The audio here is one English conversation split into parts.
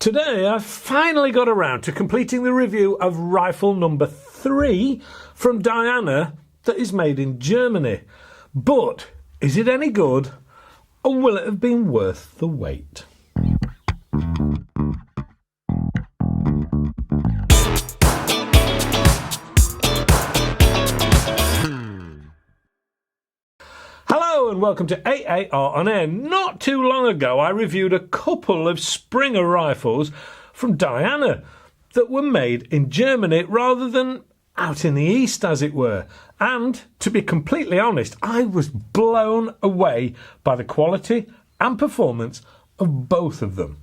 Today I finally got around to completing the review of rifle number 3 from Diana that is made in Germany. But is it any good, and will it have been worth the wait? Hello and welcome to AAR on Air. Not too long ago I reviewed a couple of Springer rifles from Diana that were made in Germany rather than out in the East, as it were. And to be completely honest, I was blown away by the quality and performance of both of them.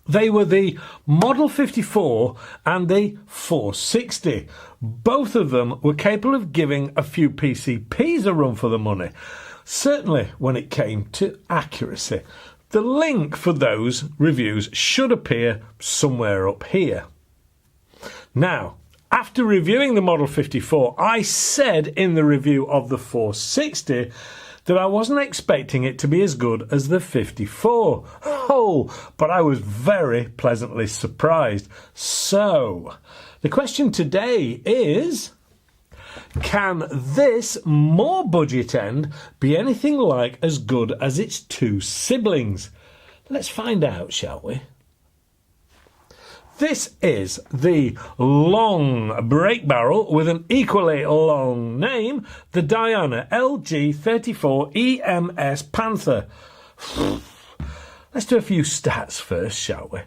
They were the Model 54 and the 460. Both of them were capable of giving a few PCPs a run for the money, certainly when it came to accuracy. The link for those reviews should appear somewhere up here. Now, after reviewing the Model 54, I said in the review of the 460 that I wasn't expecting it to be as good as the 54. Oh, but I was very pleasantly surprised. So, the question today is, can this more budget end be anything like as good as its two siblings? Let's find out, shall we? This is the long break barrel with an equally long name, the Diana LG34 EMS Panther. Let's do a few stats first, shall we?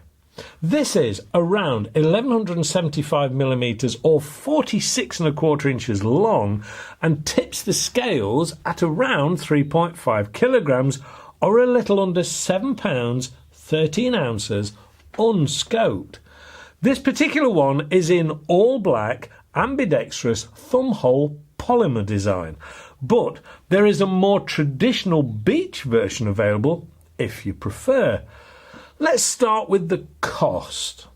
This is around 1175 millimeters or 46¼ inches long and tips the scales at around 3.5 kilograms or a little under 7 pounds 13 ounces unscoped. This particular one is in all black ambidextrous thumbhole polymer design, but there is a more traditional beach version available if you prefer. Let's start with the cost.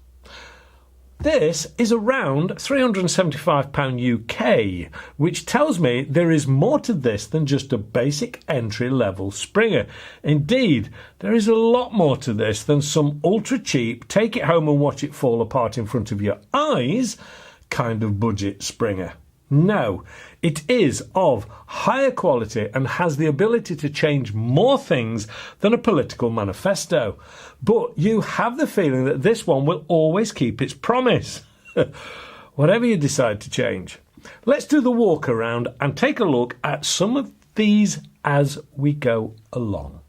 This is around £375 UK, which tells me there is more to this than just a basic entry-level Springer. Indeed, there is a lot more to this than some ultra-cheap, take it home and watch it fall apart in front of your eyes kind of budget Springer. No, it is of higher quality and has the ability to change more things than a political manifesto. But you have the feeling that this one will always keep its promise, whatever you decide to change. Let's do the walk around and take a look at some of these as we go along.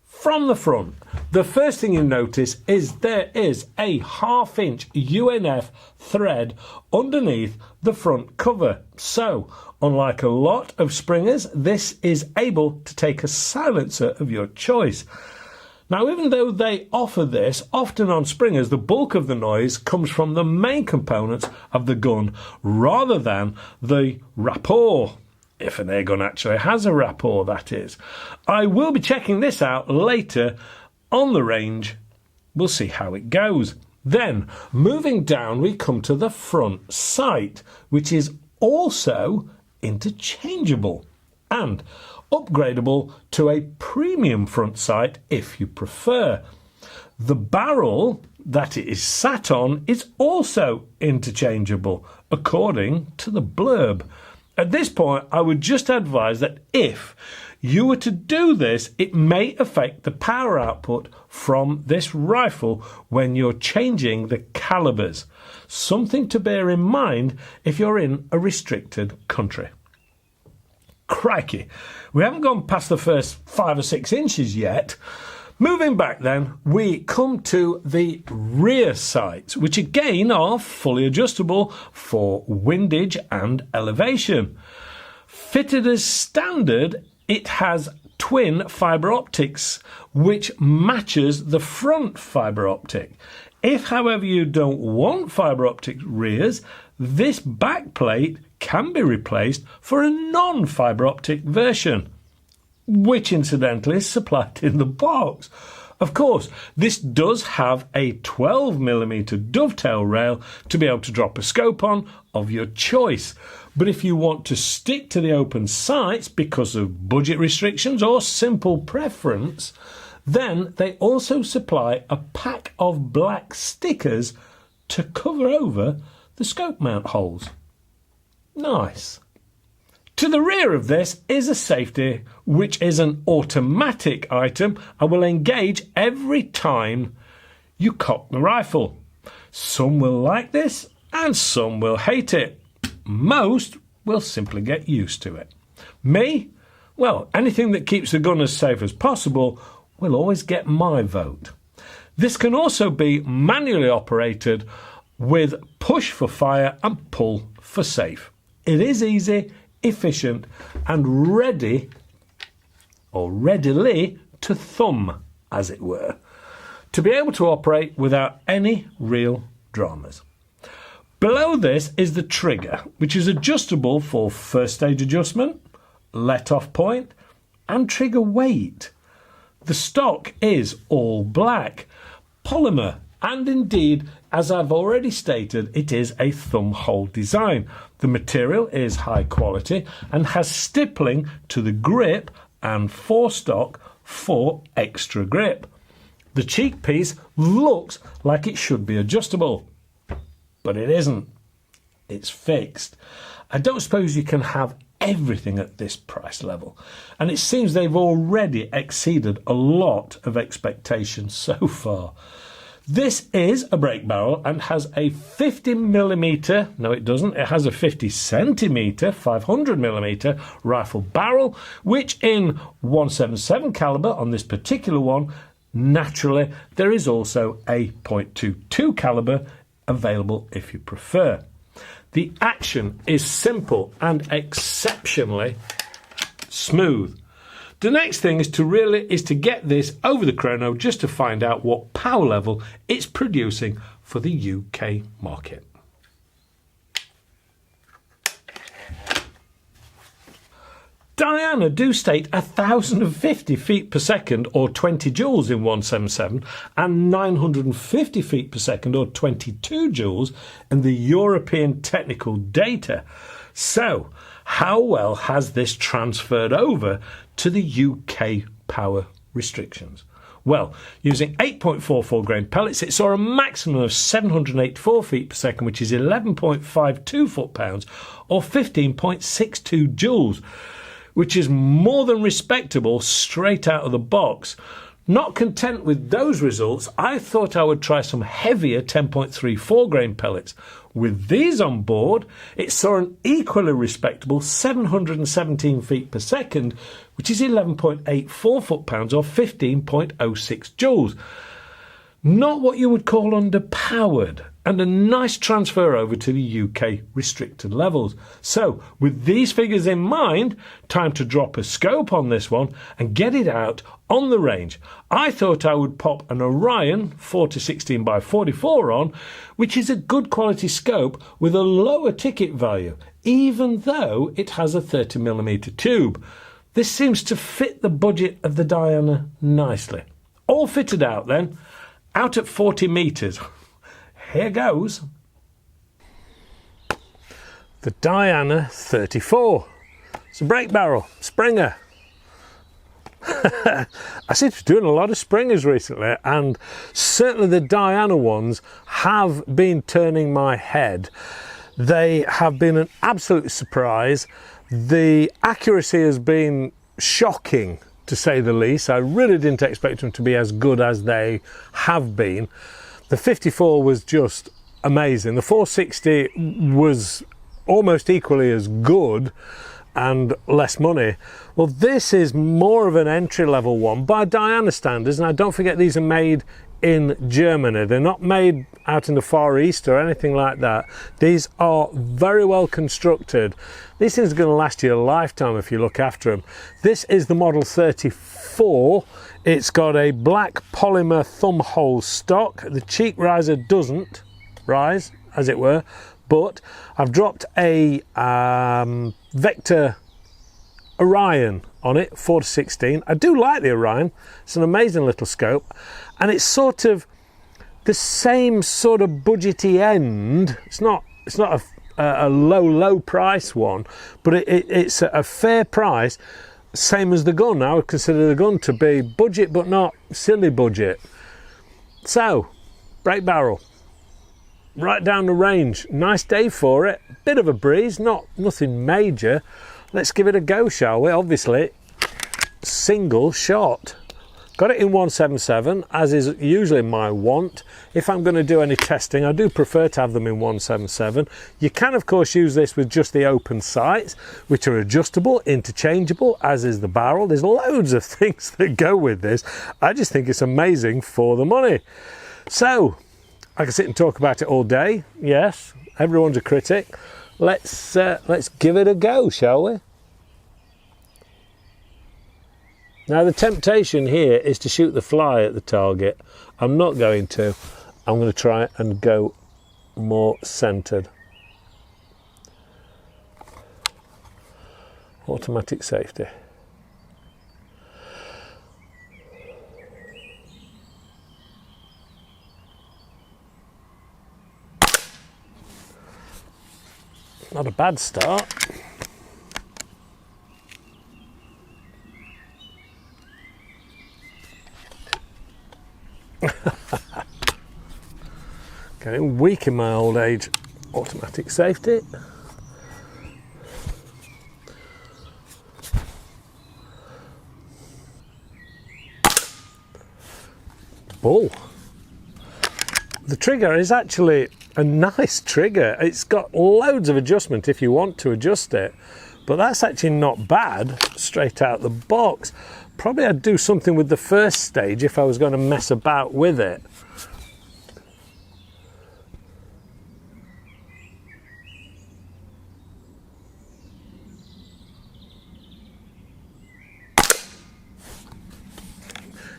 From the front, the first thing you notice is there is a 1/2 inch UNF thread underneath the front cover. So, unlike a lot of Springers, this is able to take a silencer of your choice. Now, even though they offer this, often on Springers, the bulk of the noise comes from the main components of the gun rather than the rapport. If an airgun actually has a rapport, that is. I will be checking this out later on the range. We'll see how it goes. Then, moving down, we come to the front sight, which is also interchangeable and upgradable to a premium front sight if you prefer. The barrel that it is sat on is also interchangeable, according to the blurb. At this point, I would just advise that if you were to do this, it may affect the power output from this rifle when you're changing the calibers. Something to bear in mind if you're in a restricted country. Crikey, we haven't gone past the first 5 or 6 inches yet. Moving back then, we come to the rear sights, which again are fully adjustable for windage and elevation. Fitted as standard, it has twin fibre optics, which matches the front fibre optic. If, however, you don't want fibre optic rears, this backplate can be replaced for a non-fibre optic version, which incidentally is supplied in the box. Of course, this does have a 12mm dovetail rail to be able to drop a scope on of your choice. But if you want to stick to the open sights because of budget restrictions or simple preference, Then they also supply a pack of black stickers to cover over the scope mount holes. Nice. To the rear of this is a safety, which is an automatic item and will engage every time you cock the rifle. Some will like this and some will hate it. Most will simply get used to it. Me? Well, anything that keeps the gun as safe as possible will always get my vote. This can also be manually operated with push for fire and pull for safe. It is easy, efficient and ready or readily to thumb, as it were, to be able to operate without any real dramas. Below this is the trigger, which is adjustable for first stage adjustment, let-off point and trigger weight. The stock is all black, polymer, and indeed, as I've already stated, it is a thumb hole design. The material is high quality and has stippling to the grip and forestock for extra grip. The cheek piece looks like it should be adjustable, but it isn't. It's fixed. I don't suppose you can have everything at this price level, and it seems they've already exceeded a lot of expectations so far. This is a break barrel and has a 50mm, no it doesn't, it has a 50cm, 500mm rifle barrel, which in 177 caliber on this particular one, naturally there is also a .22 caliber available if you prefer. The action is simple and exceptionally smooth. The next thing is to get this over the chrono just to find out what power level it's producing for the UK market. Diana do state 1,050 feet per second or 20 joules in 177 and 950 feet per second or 22 joules in the European technical data. So, how well has this transferred over to the UK power restrictions? Well, using 8.44 grain pellets, it saw a maximum of 784 feet per second, which is 11.52 foot-pounds or 15.62 joules, which is more than respectable straight out of the box. Not content with those results, I thought I would try some heavier 10.34 grain pellets. With these on board, it saw an equally respectable 717 feet per second, which is 11.84 foot-pounds or 15.06 joules. Not what you would call underpowered, and a nice transfer over to the UK restricted levels. So, with these figures in mind, time to drop a scope on this one and get it out on the range. I thought I would pop an Orion 4-16 by 44 on, which is a good quality scope with a lower ticket value, even though it has a 30mm tube. This seems to fit the budget of the Diana nicely. All fitted out then, out at 40 metres. Here goes. The Diana 34. It's a break barrel, Springer. I seem to be doing a lot of Springers recently, and certainly the Diana ones have been turning my head. They have been an absolute surprise. The accuracy has been shocking, to say the least. I really didn't expect them to be as good as they have been. The 54 was just amazing. The 460 was almost equally as good and less money. Well, this is more of an entry-level one by Diana standards, and don't forget these are made in Germany. They're not made out in the Far East or anything like that. These are very well constructed. These things are going to last you a lifetime if you look after them. This is the model 34. It's got a black polymer thumb hole stock. The cheek riser doesn't rise, as it were, but I've dropped a Vector Orion on it, 4-16. I do like the Orion. It's an amazing little scope, and it's sort of the same sort of budgety end. It's not a low price one, but it's a fair price. Same as the gun. I would consider the gun to be budget, but not silly budget. So, brake barrel, right down the range. Nice day for it. Bit of a breeze, nothing major. Let's give it a go, shall we? Obviously, single shot. Got it in 177, as is usually my want. If I'm going to do any testing, I do prefer to have them in 177. You can, of course, use this with just the open sights, which are adjustable, interchangeable, as is the barrel. There's loads of things that go with this. I just think it's amazing for the money. So, I can sit and talk about it all day. Yes, everyone's a critic. Let's give it a go, shall we? Now the temptation here is to shoot the fly at the target. I'm not going to. I'm going to try and go more centred. Automatic safety. Not a bad start. Getting weak in my old age. Automatic safety. Bull. The trigger is actually a nice trigger. It's got loads of adjustment if you want to adjust it, but that's actually not bad straight out the box. Probably I'd do something with the first stage if I was going to mess about with it.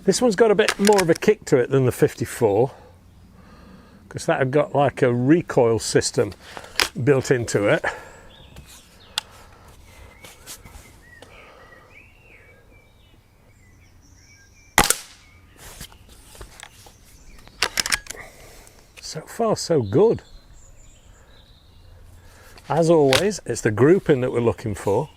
This one's got a bit more of a kick to it than the 54, because that had got like a recoil system built into it. So far, so good. As always, it's the grouping that we're looking for.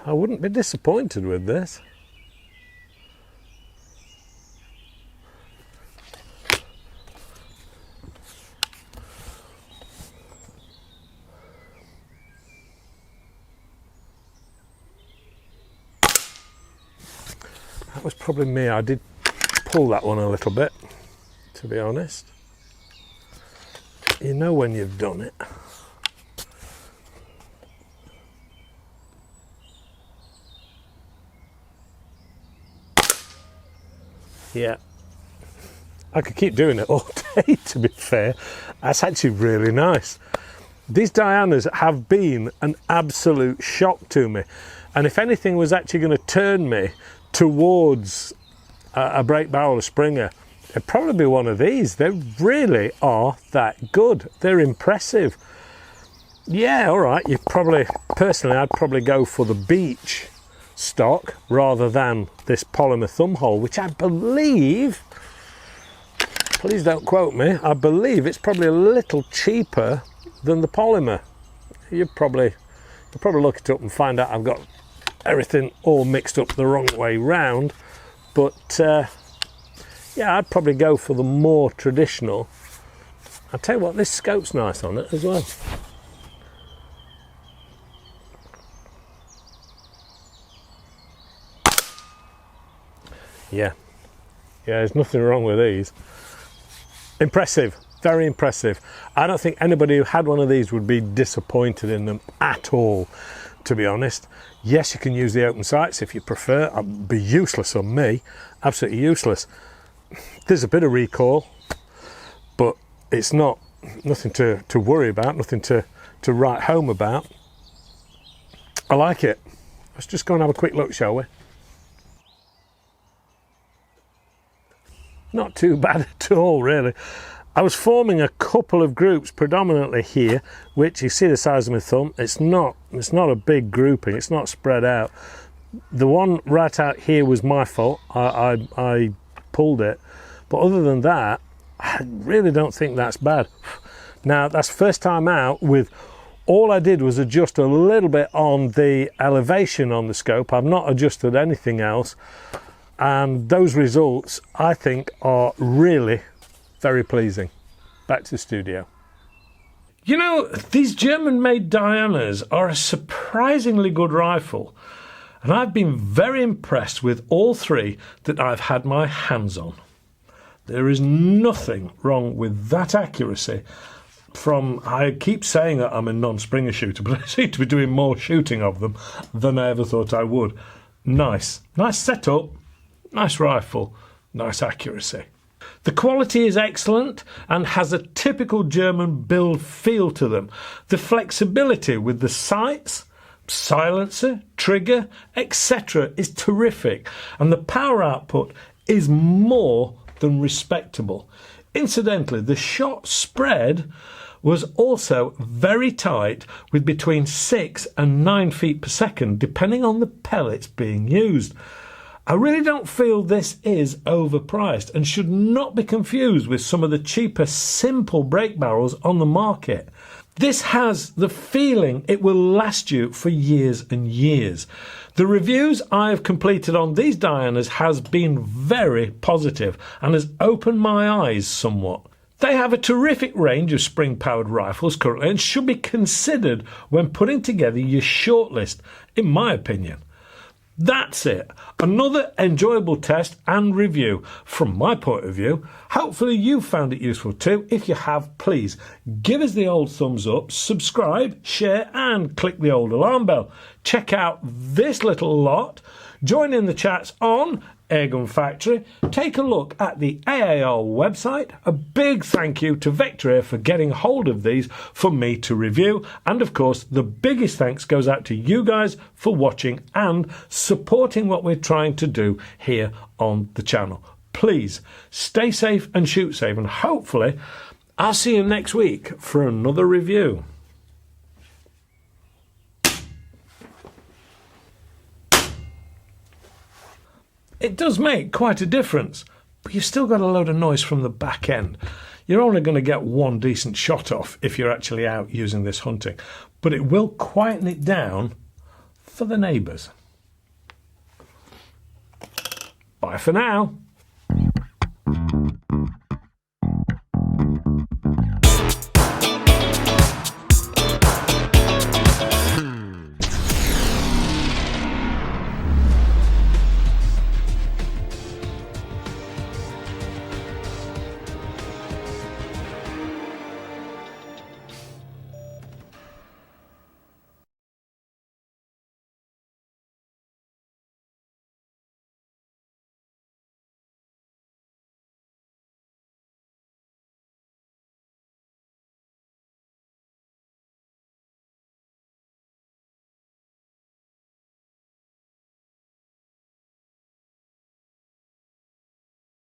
I wouldn't be disappointed with this. That was probably me. I did pull that one a little bit, to be honest. You know when you've done it. Yeah, I could keep doing it all day, to be fair. That's actually really nice. These Dianas have been an absolute shock to me. And if anything was actually going to turn me towards a brake barrel or Springer, it'd probably be one of these. They really are that good. They're impressive. Yeah, all right, you probably, personally, I'd probably go for the Beach stock rather than this polymer thumb hole, which I believe, please don't quote me, I believe it's probably a little cheaper than the polymer. You'll probably look it up and find out I've got everything all mixed up the wrong way round, but yeah, I'd probably go for the more traditional. I'll tell you what, this scope's nice on it as well. Yeah, there's nothing wrong with these. Impressive, very impressive. I don't think anybody who had one of these would be disappointed in them at all, to be honest. Yes, you can use the open sights if you prefer. It'd be useless on me, absolutely useless. There's a bit of recoil, but it's nothing to worry about, nothing to write home about. I like it. Let's just go and have a quick look, shall we? Not too bad at all, really. I was forming a couple of groups predominantly here, which you see the size of my thumb. It's not a big grouping. It's not spread out. The one right out here was my fault. I pulled it, but other than that, I really don't think that's bad. Now, that's first time out with all I did was adjust a little bit on the elevation on the scope. I've not adjusted anything else. And those results, I think, are really very pleasing. Back to the studio. You know, these German-made Dianas are a surprisingly good rifle. And I've been very impressed with all three that I've had my hands on. There is nothing wrong with that accuracy. I keep saying that I'm a non-Springer shooter, but I seem to be doing more shooting of them than I ever thought I would. Nice setup, nice rifle, nice accuracy. The quality is excellent and has a typical German build feel to them. The flexibility with the sights, silencer, trigger, etc. is terrific, and the power output is more than respectable. Incidentally, the shot spread was also very tight, with between 6 and 9 feet per second, depending on the pellets being used. I really don't feel this is overpriced and should not be confused with some of the cheaper, simple break barrels on the market. This has the feeling it will last you for years and years. The reviews I have completed on these Dianas has been very positive and has opened my eyes somewhat. They have a terrific range of spring-powered rifles currently and should be considered when putting together your shortlist, in my opinion. That's it. Another enjoyable test and review from my point of view. Hopefully you found it useful too. If you have, please give us the old thumbs up, subscribe, share and click the old alarm bell. Check out this little lot. Join in the chats on Airgun Factory. Take a look at the AAR website. A big thank you to Vector Air for getting hold of these for me to review. And of course, the biggest thanks goes out to you guys for watching and supporting what we're trying to do here on the channel. Please stay safe and shoot safe, and hopefully I'll see you next week for another review. It does make quite a difference, but you've still got a load of noise from the back end. You're only going to get one decent shot off if you're actually out using this hunting, but it will quieten it down for the neighbours. Bye for now.